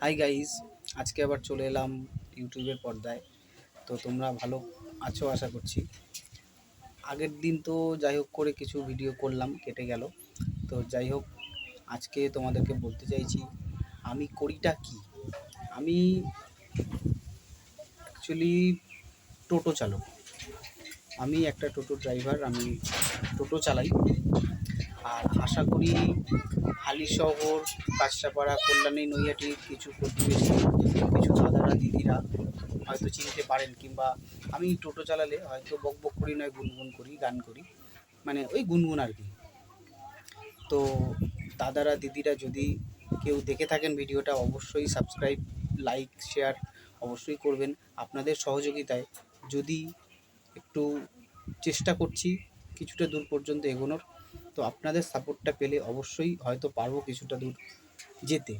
Hi guys, আজকে আবার চলে এলাম ইউটিউবের পর্দায়। তো তোমরা ভালো আছো আশা করছি। আগের দিন তো যাই হোক করে কিছু ভিডিও করলাম, কেটে গেল। তো যাই হোক, আজকে তোমাদেরকে বলতে চাইছি আমি করিটা কি। আমি অ্যাকচুয়ালি টোটো চালক। আমি একটা টোটো ড্রাইভার, আমি টোটো চালাই। আর আশা করি হালিশহর, কাঁচরাপাড়া, কল্যাণী, নৈহাটির কিছু প্রতিবেশী, কিছু দাদারা দিদিরা হয়তো চিনতে পারেন, কিংবা আমি টোটো চালালে হয়তো বক বক করি নয়, গুনগুন করি, গান করি, মানে ওই গুনগুন আর কি। তো দাদারা দিদিরা যদি কেউ দেখে থাকেন ভিডিওটা, অবশ্যই সাবস্ক্রাইব, লাইক, শেয়ার অবশ্যই করবেন। আপনাদের সহযোগিতায় যদি একটু চেষ্টা করছি কিছুটা দূর পর্যন্ত এগোনোর, তো আপনাদের সাপোর্টটা পেলে অবশ্যই হয়তো পারবো কিছুটা দূর যেতে।